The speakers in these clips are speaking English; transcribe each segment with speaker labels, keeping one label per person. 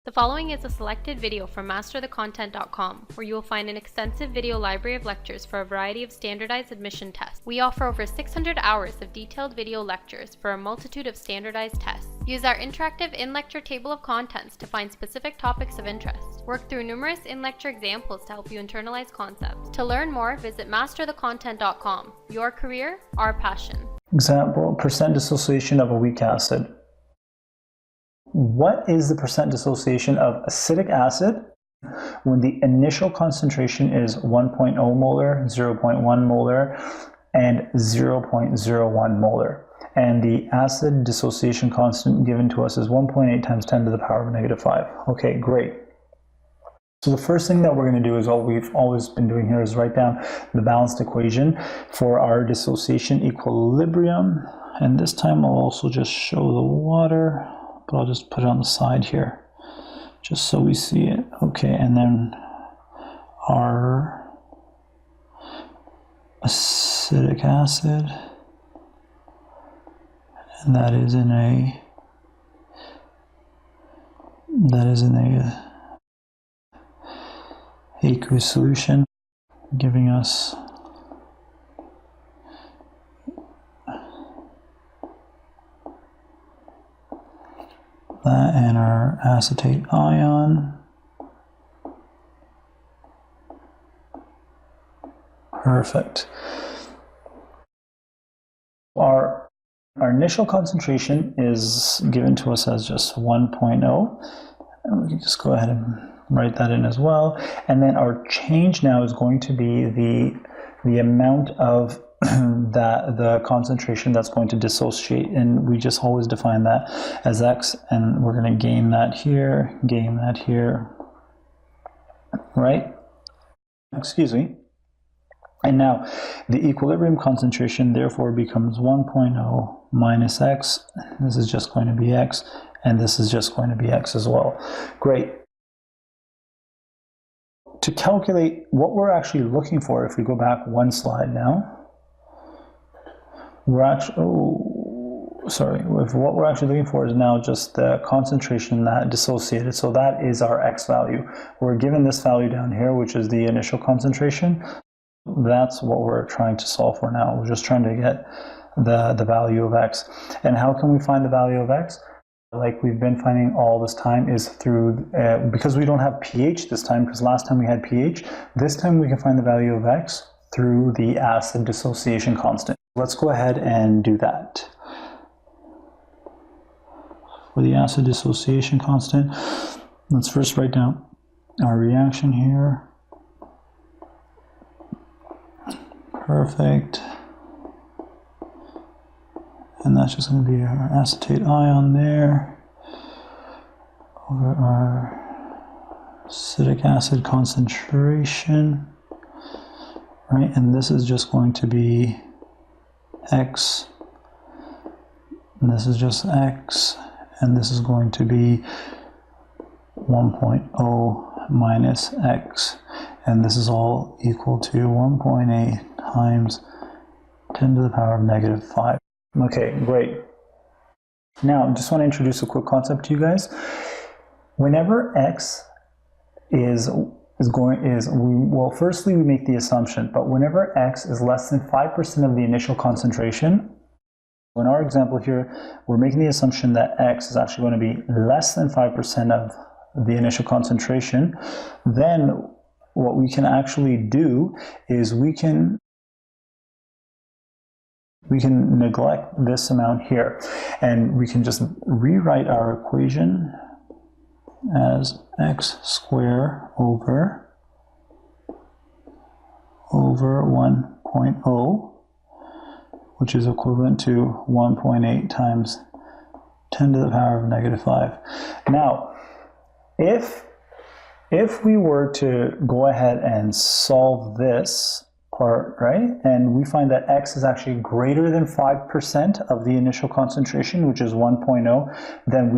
Speaker 1: The following is a selected video from masterthecontent.com, where you will find an extensive video library of lectures for a variety of standardized admission tests. We offer over 600 hours of detailed video lectures for a multitude of standardized tests. Use our interactive in-lecture table of contents to find specific topics of interest. Work through numerous in-lecture examples to help you internalize concepts. To learn more, visit masterthecontent.com. Your career, our passion.
Speaker 2: Example, percent dissociation of a weak acid. What is the percent dissociation of acetic acid when the initial concentration is 1.0 molar, 0.1 molar, and 0.01 molar? And the acid dissociation constant given to us is 1.8 times 10 to the power of negative 5. Okay, great. So the first thing that we're going to do is what we've always been doing here is write down the balanced equation for our dissociation equilibrium. And this time I'll also just show the water, but I'll just put it on the side here, just so we see it. Okay, and then our acetic acid, and that is in a aqueous solution, giving us that, and our acetate ion. Perfect. Our initial concentration is given to us as just 1.0, and we can just go ahead and write that in as well. And then our change now is going to be the amount of the concentration that's going to dissociate, and we just always define that as x, and we're going to gain that here, right? Excuse me. And now the equilibrium concentration therefore becomes 1.0 minus x. This is just going to be x, and this is just going to be x as well. Great. To calculate what we're actually looking for, if we go back one slide now, what we're actually looking for is now just the concentration that dissociated. So that is our x value. We're given this value down here, which is the initial concentration. That's what we're trying to solve for now. We're just trying to get the value of x. And how can we find the value of x? Like we've been finding all this time, is through, because we don't have pH this time, because last time we had pH, this time we can find the value of x through the acid dissociation constant. Let's go ahead and do that. For the acid dissociation constant, let's first write down our reaction here. Perfect. And that's just going to be our acetate ion there over our acetic acid concentration, right? And this is just going to be x, and this is just x, and this is going to be 1.0 minus x, and this is all equal to 1.8 times 10 to the power of negative 5. Okay, great. Now, I just want to introduce a quick concept to you guys. Whenever x well, firstly we make the assumption, but whenever x is less than 5% of the initial concentration, in our example here, we're making the assumption that x is actually going to be less than 5% of the initial concentration, then what we can actually do is we can neglect this amount here, and we can just rewrite our equation as x squared over 1.0, which is equivalent to 1.8 times 10 to the power of negative 5. Now, if we were to go ahead and solve this part, right, and we find that x is actually greater than 5% of the initial concentration, which is 1.0, then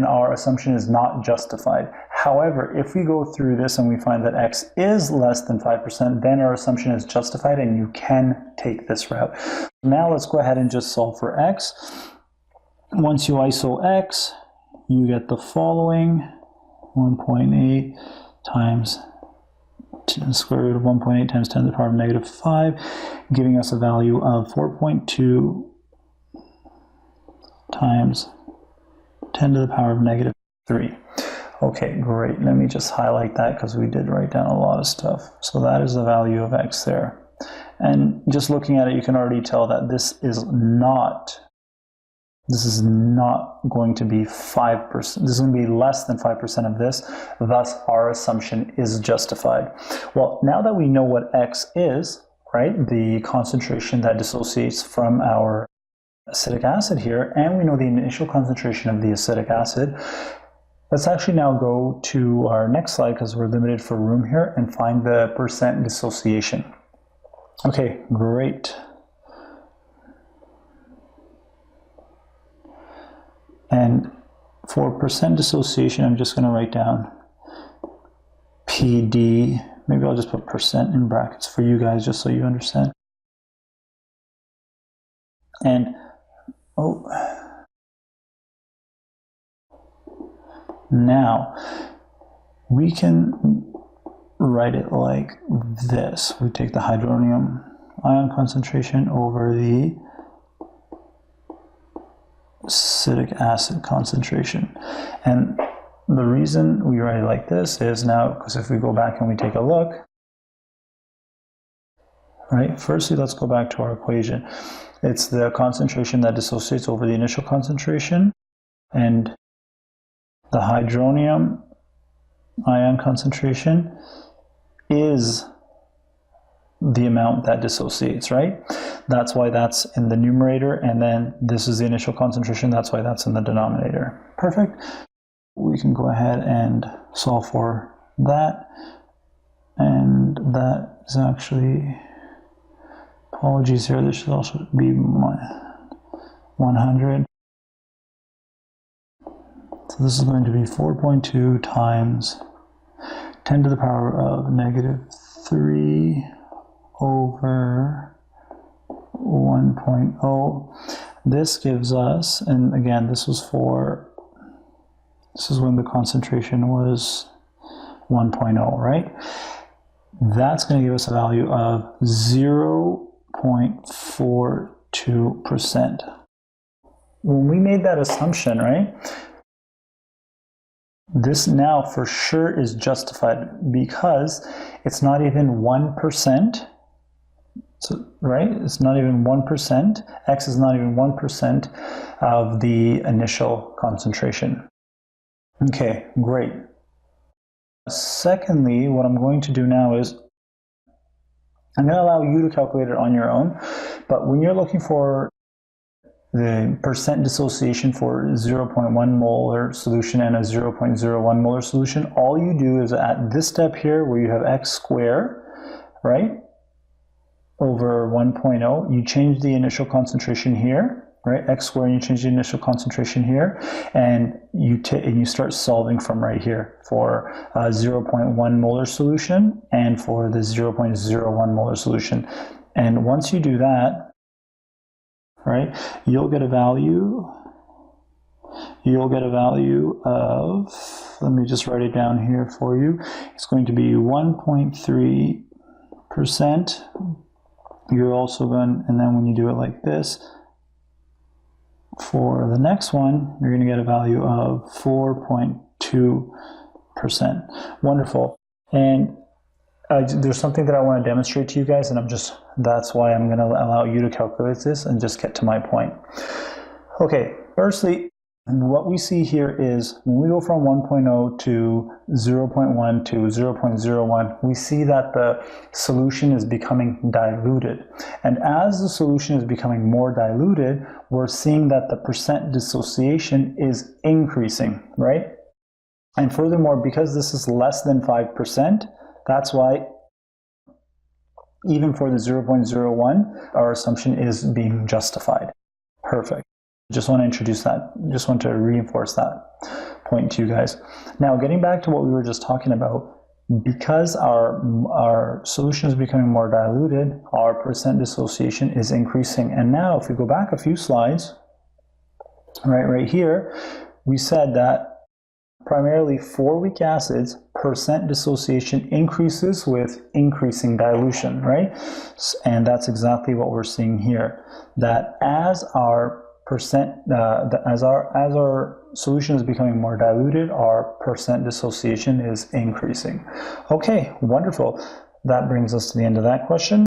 Speaker 2: our assumption is not justified. However, if we go through this and we find that x is less than 5%, then our assumption is justified and you can take this route. Now let's go ahead and just solve for x. Once you iso x, you get the following: 1.8 times square root of 1.8 times 10 to the power of negative 5, giving us a value of 4.2 times 10 to the power of negative 3. Okay, great. Let me just highlight that because we did write down a lot of stuff. So that is the value of x there. And just looking at it, you can already tell that this is not going to be 5%. This is going to be less than 5% of this. Thus, our assumption is justified. Well, now that we know what x is, right, the concentration that dissociates from our acetic acid here, and we know the initial concentration of the acetic acid, let's actually now go to our next slide because we're limited for room here and find the percent dissociation. Okay, great. And for percent dissociation, I'm just going to write down PD. Maybe I'll just put percent in brackets for you guys just so you understand. And, now we can write it like this. We take the hydronium ion concentration over the acetic acid concentration. And the reason we write it like this is now, because if we go back and we take a look, right, firstly, let's go back to our equation. It's the concentration that dissociates over the initial concentration, and the hydronium ion concentration is the amount that dissociates, right? That's why that's in the numerator, and then this is the initial concentration, that's why that's in the denominator. Perfect. We can go ahead and solve for that, and that is actually, apologies here, this should also be 100. So this is going to be 4.2 times 10 to the power of negative 3 over 1.0. This gives us, and again, this is when the concentration was 1.0, right? That's going to give us a value of 0.42%. When we made that assumption, right, this now for sure is justified because it's not even 1%. So, right, it's not even 1%. X is not even 1% of the initial concentration. Okay, great. Secondly, what I'm going to do now is I'm going to allow you to calculate it on your own, but when you're looking for the percent dissociation for 0.1 molar solution and a 0.01 molar solution, all you do is at this step here where you have x squared, right, over 1.0, you change the initial concentration here, right, x squared, and you change the initial concentration here, and you start solving from right here for 0.1 molar solution and for the 0.01 molar solution. And once you do that, right, you'll get a value of, let me just write it down here for you. It's going to be 1.3%. You're also going, and then when you do it like this, for the next one, you're going to get a value of 4.2%. Wonderful. And there's something that I want to demonstrate to you guys, and that's why I'm going to allow you to calculate this and just get to my point. Okay, firstly, what we see here is when we go from 1.0 to 0.1 to 0.01, we see that the solution is becoming diluted. And as the solution is becoming more diluted, we're seeing that the percent dissociation is increasing, right? And furthermore, because this is less than 5%, that's why even for the 0.01, our assumption is being justified. Perfect. Just want to introduce that. Just want to reinforce that point to you guys. Now, getting back to what we were just talking about, because our solution is becoming more diluted, our percent dissociation is increasing. And now, if we go back a few slides, right here, we said that primarily for weak acids, percent dissociation increases with increasing dilution, right? And that's exactly what we're seeing here. That as our as our solution is becoming more diluted, our percent dissociation is increasing. Okay, wonderful. That brings us to the end of that question.